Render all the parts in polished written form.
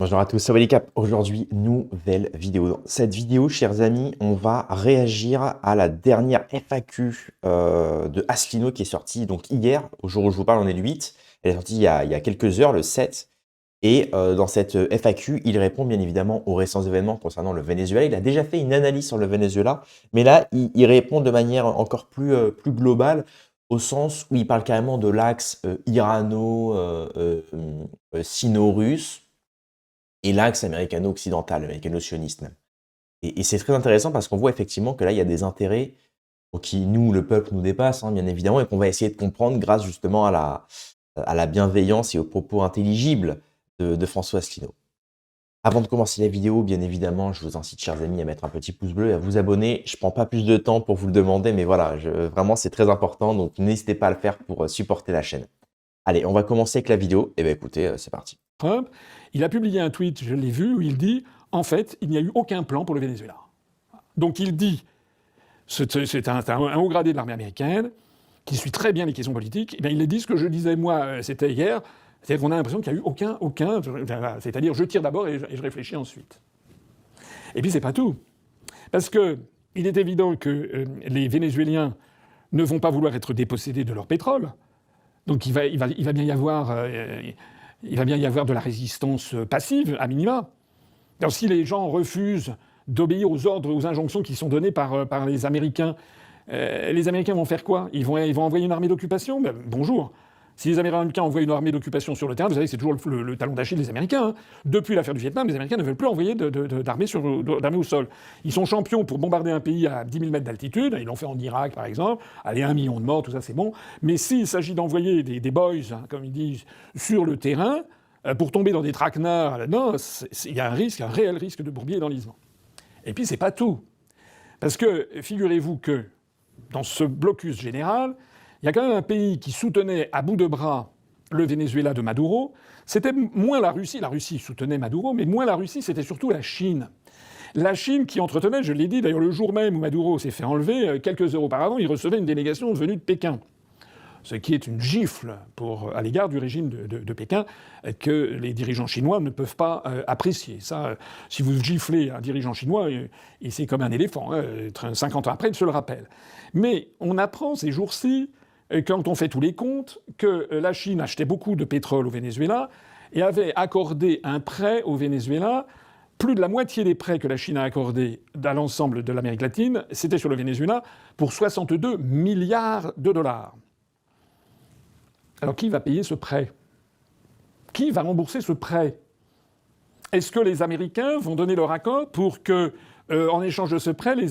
Bonjour à tous, c'est Cap. Aujourd'hui, nouvelle vidéo. Dans cette vidéo, chers amis, on va réagir à la dernière FAQ de Asselineau qui est sortie donc hier. Au jour où je vous parle, on est le 8. Elle est sortie il y a quelques heures, le 7. Et dans cette FAQ, il répond bien évidemment aux récents événements concernant le Venezuela. Il a déjà fait une analyse sur le Venezuela, mais là, il répond de manière encore plus globale, au sens où il parle carrément de l'axe irano-sino-russe et l'axe américano-occidental, américano-sioniste même. Et c'est très intéressant parce qu'on voit effectivement que là, il y a des intérêts qui, nous, le peuple, nous dépassent, bien évidemment, et qu'on va essayer de comprendre grâce justement à la bienveillance et aux propos intelligibles de François Asselineau. Avant de commencer la vidéo, bien évidemment, je vous incite, chers amis, à mettre un petit pouce bleu et à vous abonner. Je ne prends pas plus de temps pour vous le demander, mais voilà, vraiment, c'est très important, donc n'hésitez pas à le faire pour supporter la chaîne. Allez, on va commencer avec la vidéo. Eh bien, écoutez, c'est parti. Trump, il a publié un tweet, je l'ai vu, où il dit « En fait, il n'y a eu aucun plan pour le Venezuela ». Donc il dit, c'est un haut gradé de l'armée américaine, qui suit très bien les questions politiques, et bien il dit ce que je disais moi, c'était hier, c'est-à-dire qu'on a l'impression qu'il n'y a eu aucun, c'est-à-dire je tire d'abord et je réfléchis ensuite. Et puis c'est pas tout, parce que il est évident que les Vénézuéliens ne vont pas vouloir être dépossédés de leur pétrole, donc il va bien y avoir... il va bien y avoir de la résistance passive, à minima. Alors, si les gens refusent d'obéir aux ordres, aux injonctions qui sont données par les Américains vont faire quoi ? Ils vont envoyer une armée d'occupation ? Ben, bonjour. Si les Américains envoient une armée d'occupation sur le terrain, vous savez, c'est toujours le talon d'Achille des Américains. Hein. Depuis l'affaire du Vietnam, les Américains ne veulent plus envoyer d'armée au sol. Ils sont champions pour bombarder un pays à 10 000 mètres d'altitude. Ils l'ont fait en Irak, par exemple. Allez, 1 million de morts, tout ça, c'est bon. Mais s'il s'agit d'envoyer des boys, hein, comme ils disent, sur le terrain, pour tomber dans des traquenards, non, il y a un réel risque de bourbier et d'enlisement. Et puis, c'est pas tout. Parce que, figurez-vous que, dans ce blocus général, il y a quand même un pays qui soutenait à bout de bras le Venezuela de Maduro. C'était moins la Russie soutenait Maduro, mais moins la Russie, c'était surtout la Chine. La Chine qui entretenait, je l'ai dit, d'ailleurs le jour même où Maduro s'est fait enlever, quelques heures auparavant, il recevait une délégation venue de Pékin. Ce qui est une gifle à l'égard du régime de Pékin que les dirigeants chinois ne peuvent pas apprécier. Ça, si vous giflez un dirigeant chinois, et c'est comme un éléphant, 50 ans après, il se le rappelle. Mais on apprend ces jours-ci, quand on fait tous les comptes, que la Chine achetait beaucoup de pétrole au Venezuela et avait accordé un prêt au Venezuela. Plus de la moitié des prêts que la Chine a accordés à l'ensemble de l'Amérique latine, c'était sur le Venezuela, pour 62 milliards de dollars. Alors qui va payer ce prêt ? Qui va rembourser ce prêt ? Est-ce que les Américains vont donner leur accord pour que, en échange de ce prêt, le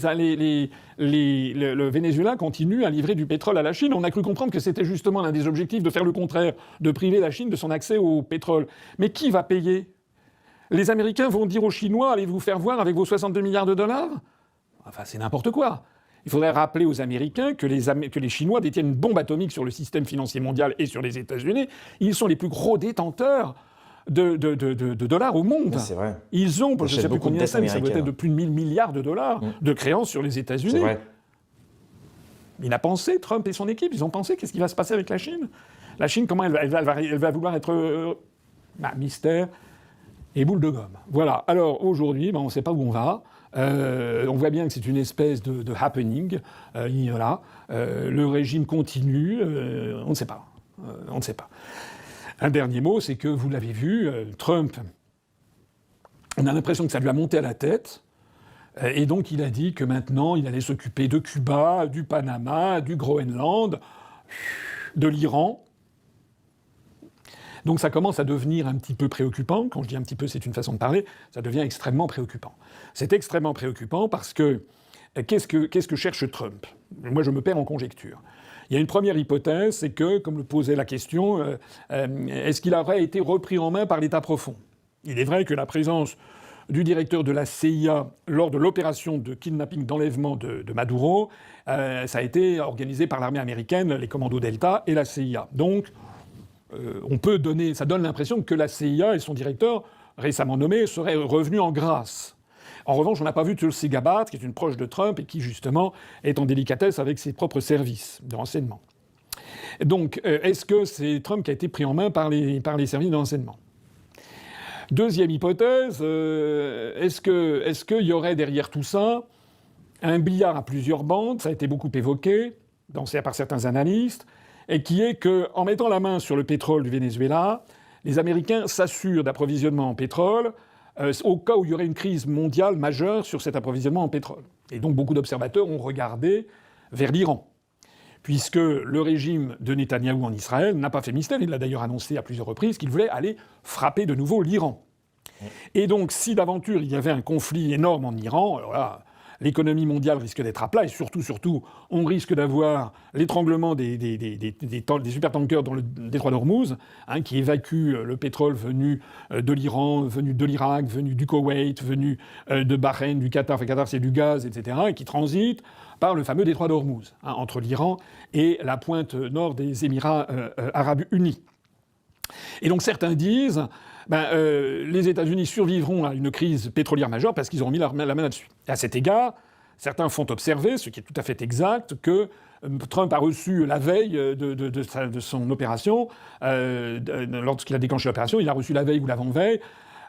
Venezuela continue à livrer du pétrole à la Chine ? On a cru comprendre que c'était justement l'un des objectifs de faire le contraire, de priver la Chine de son accès au pétrole. Mais qui va payer ? Les Américains vont dire aux Chinois « Allez vous faire voir avec vos 62 milliards de dollars ?» Enfin, c'est n'importe quoi. Il faudrait rappeler aux Américains que les Chinois détiennent une bombe atomique sur le système financier mondial et sur les États-Unis. Ils sont les plus gros détenteurs de dollars au monde. Oui, c'est vrai. Ils ont, je ne sais plus combien c'est, mais ça doit être de plus de 1000 milliards de dollars de créances sur les États-Unis. C'est vrai. Il a pensé, Trump et son équipe, ils ont pensé qu'est-ce qui va se passer avec la Chine. La Chine, comment elle va vouloir être mystère et boule de gomme. Voilà. Alors aujourd'hui, on ne sait pas où on va. On voit bien que c'est une espèce de happening. Voilà. Le régime continue. On ne sait pas. On ne sait pas. Un dernier mot, c'est que vous l'avez vu, Trump, on a l'impression que ça lui a monté à la tête. Et donc il a dit que maintenant il allait s'occuper de Cuba, du Panama, du Groenland, de l'Iran. Donc ça commence à devenir un petit peu préoccupant. Quand je dis un petit peu, c'est une façon de parler. Ça devient extrêmement préoccupant. C'est extrêmement préoccupant parce que qu'est-ce que cherche Trump ? Moi, je me perds en conjecture. Il y a une première hypothèse, c'est que, comme le posait la question, est-ce qu'il aurait été repris en main par l'État profond ? Il est vrai que la présence du directeur de la CIA lors de l'opération de kidnapping, d'enlèvement de Maduro, ça a été organisé par l'armée américaine, les commandos Delta et la CIA. Donc, ça donne l'impression que la CIA et son directeur, récemment nommé, seraient revenus en grâce. En revanche, on n'a pas vu Tulsi Gabbard, qui est une proche de Trump et qui, justement, est en délicatesse avec ses propres services de renseignement. Donc, est-ce que c'est Trump qui a été pris en main par les services de renseignement ? Deuxième hypothèse, est-ce qu'il y aurait derrière tout ça un billard à plusieurs bandes, ça a été beaucoup évoqué par certains analystes, et qui est qu'en mettant la main sur le pétrole du Venezuela, les Américains s'assurent d'approvisionnement en pétrole au cas où il y aurait une crise mondiale majeure sur cet approvisionnement en pétrole. Et donc beaucoup d'observateurs ont regardé vers l'Iran, puisque le régime de Netanyahou en Israël n'a pas fait mystère, il l'a d'ailleurs annoncé à plusieurs reprises qu'il voulait aller frapper de nouveau l'Iran. Et donc si d'aventure il y avait un conflit énorme en Iran, alors là, l'économie mondiale risque d'être à plat, et surtout, on risque d'avoir l'étranglement des supertankers dans le détroit d'Ormuz, qui évacuent le pétrole venu de l'Iran, venu de l'Irak, venu du Koweït, venu de Bahreïn, du Qatar, enfin Qatar c'est du gaz, etc., et qui transitent par le fameux détroit d'Ormuz, entre l'Iran et la pointe nord des Émirats arabes unis. Et donc certains disent les États-Unis survivront à une crise pétrolière majeure parce qu'ils auront mis la main là-dessus. Et à cet égard, certains font observer, ce qui est tout à fait exact, que Trump a reçu la veille de son opération, lorsqu'il a déclenché l'opération, il a reçu la veille ou l'avant-veille,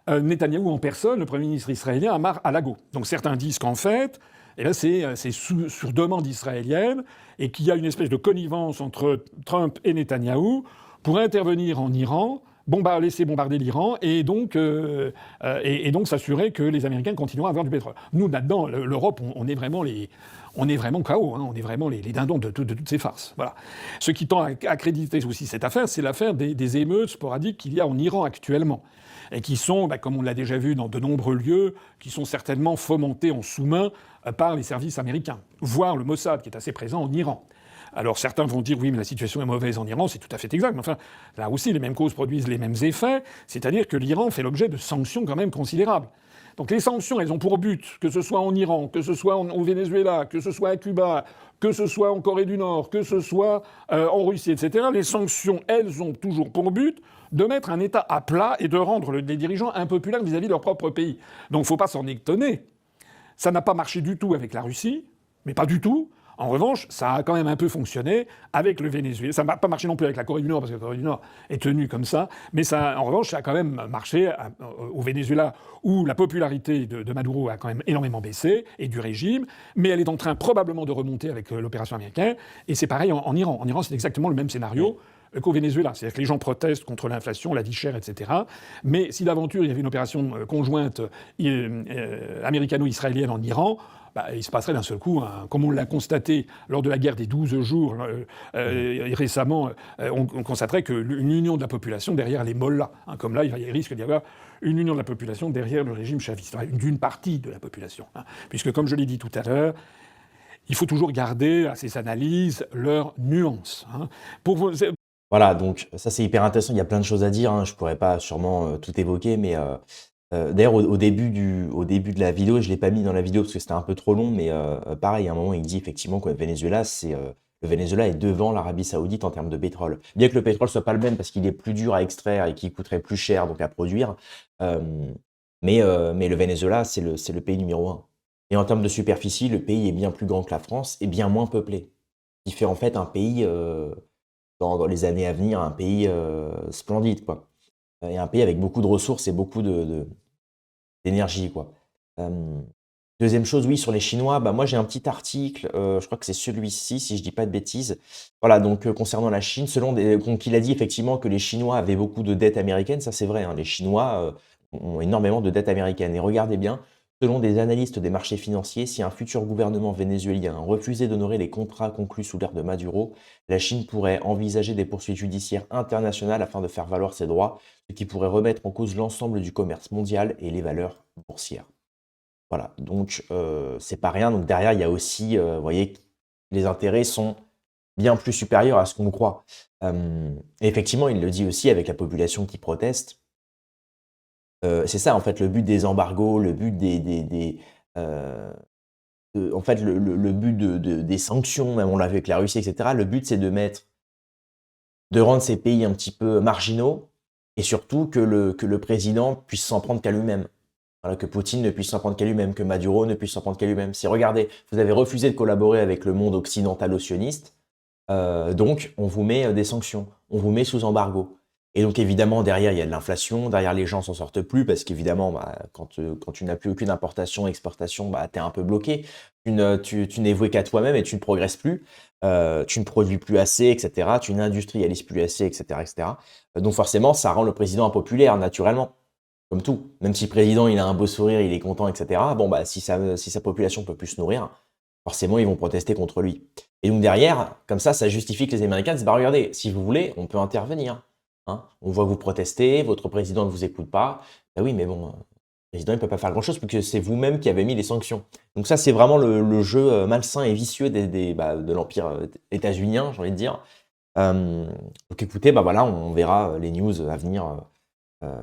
Netanyahou en personne, le Premier ministre israélien, à Mar-a-Lago. Donc certains disent qu'en fait, c'est sur demande israélienne et qu'il y a une espèce de connivence entre Trump et Netanyahou pour intervenir en Iran, laisser bombarder l'Iran et donc s'assurer que les Américains continueront à avoir du pétrole. Nous, là-dedans, l'Europe, on est vraiment KO, on est vraiment les dindons de toutes ces farces. Voilà. Ce qui tend à accréditer aussi cette affaire, c'est l'affaire des émeutes sporadiques qu'il y a en Iran actuellement, et qui sont, comme on l'a déjà vu dans de nombreux lieux, qui sont certainement fomentées en sous-main par les services américains, voire le Mossad, qui est assez présent en Iran. Alors certains vont dire oui, mais la situation est mauvaise en Iran, c'est tout à fait exact. Mais enfin, là aussi, les mêmes causes produisent les mêmes effets, c'est-à-dire que l'Iran fait l'objet de sanctions quand même considérables. Donc les sanctions, elles ont pour but, que ce soit en Iran, que ce soit au Venezuela, que ce soit à Cuba, que ce soit en Corée du Nord, que ce soit en Russie, etc. Les sanctions, elles ont toujours pour but de mettre un État à plat et de rendre les dirigeants impopulaires vis-à-vis de leur propre pays. Donc il ne faut pas s'en étonner. Ça n'a pas marché du tout avec la Russie, mais pas du tout. En revanche, ça a quand même un peu fonctionné avec le Venezuela. Ça n'a pas marché non plus avec la Corée du Nord, parce que la Corée du Nord est tenue comme ça. Mais en revanche, ça a quand même marché au Venezuela, où la popularité de Maduro a quand même énormément baissé, et du régime. Mais elle est en train probablement de remonter avec l'opération américaine. Et c'est pareil en Iran. En Iran, c'est exactement le même scénario qu'au Venezuela. C'est-à-dire que les gens protestent contre l'inflation, la vie chère, etc. Mais si d'aventure il y avait une opération conjointe américano-israélienne en Iran, il se passerait d'un seul coup, comme on l'a constaté lors de la guerre des 12 jours récemment, on constaterait qu'une union de la population derrière les mollahs. Comme là, il risque d'y avoir une union de la population derrière le régime chaviste, d'une partie de la population. Puisque, comme je l'ai dit tout à l'heure, il faut toujours garder à ces analyses leurs nuances. Voilà, donc ça c'est hyper intéressant, il y a plein de choses à dire, je pourrais pas sûrement tout évoquer, mais d'ailleurs au début de la vidéo, je l'ai pas mis dans la vidéo parce que c'était un peu trop long, mais pareil, à un moment il dit effectivement que le Venezuela est devant l'Arabie Saoudite en termes de pétrole. Bien que le pétrole soit pas le même parce qu'il est plus dur à extraire et qu'il coûterait plus cher donc à produire, mais le Venezuela c'est le pays numéro 1. Et en termes de superficie, le pays est bien plus grand que la France et bien moins peuplé. Ce qui fait en fait un pays dans les années à venir, un pays splendide, quoi. Et un pays avec beaucoup de ressources et beaucoup d'énergie, quoi. Deuxième chose, oui, sur les Chinois, moi j'ai un petit article, je crois que c'est celui-ci, si je dis pas de bêtises. Voilà, donc concernant la Chine, donc il a dit effectivement que les Chinois avaient beaucoup de dettes américaines, ça c'est vrai, les Chinois ont énormément de dettes américaines. Et regardez bien, selon des analystes des marchés financiers, si un futur gouvernement vénézuélien refusait d'honorer les contrats conclus sous l'ère de Maduro, la Chine pourrait envisager des poursuites judiciaires internationales afin de faire valoir ses droits, ce qui pourrait remettre en cause l'ensemble du commerce mondial et les valeurs boursières. Voilà, donc c'est pas rien. Donc derrière, il y a aussi, vous voyez, les intérêts sont bien plus supérieurs à ce qu'on croit. Et effectivement, il le dit aussi avec la population qui proteste. C'est ça, en fait, le but des embargos, le but en fait, le but des sanctions, même on l'a vu avec la Russie, etc. Le but, c'est de rendre ces pays un petit peu marginaux et surtout que le président puisse s'en prendre qu'à lui-même. Voilà, que Poutine ne puisse s'en prendre qu'à lui-même, que Maduro ne puisse s'en prendre qu'à lui-même. Si, regardez, vous avez refusé de collaborer avec le monde occidentalo-sioniste, donc on vous met des sanctions, on vous met sous embargo. Et donc évidemment, derrière, il y a de l'inflation, derrière les gens s'en sortent plus parce qu'évidemment, bah, quand tu n'as plus aucune importation, exportation, bah, tu es un peu bloqué. Tu n'es voué qu'à toi-même et tu ne progresses plus, tu ne produis plus assez, et cetera. Tu n'industrialises plus assez, et cetera, et cetera. Donc forcément, ça rend le président impopulaire naturellement, comme tout. Même si le président, il a un beau sourire, il est content, et cetera. Bon, bah, si sa population peut plus se nourrir, forcément, ils vont protester contre lui. Et donc derrière, comme ça justifie que les Américains disent: «Bah, regardez, si vous voulez, on peut intervenir, hein. On voit que vous protestez, votre président ne vous écoute pas». Bah oui, mais bon, le président, il ne peut pas faire grand-chose puisque c'est vous-même qui avez mis les sanctions. Donc ça, c'est vraiment le jeu, malsain et vicieux de l'empire, états-unien, j'ai envie de dire. Donc écoutez, bah, voilà, on verra, les news à venir,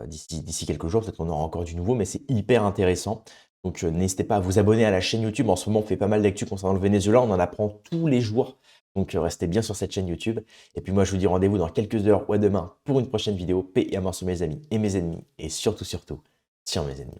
d'ici quelques jours. Peut-être qu'on aura encore du nouveau, mais c'est hyper intéressant. Donc, n'hésitez pas à vous abonner à la chaîne YouTube. En ce moment, on fait pas mal d'actu concernant le Venezuela. On en apprend tous les jours. Donc, restez bien sur cette chaîne YouTube. Et puis moi, je vous dis rendez-vous dans quelques heures ou à demain pour une prochaine vidéo. Paix et amour sur mes amis et mes ennemis. Et surtout, surtout, sur mes ennemis.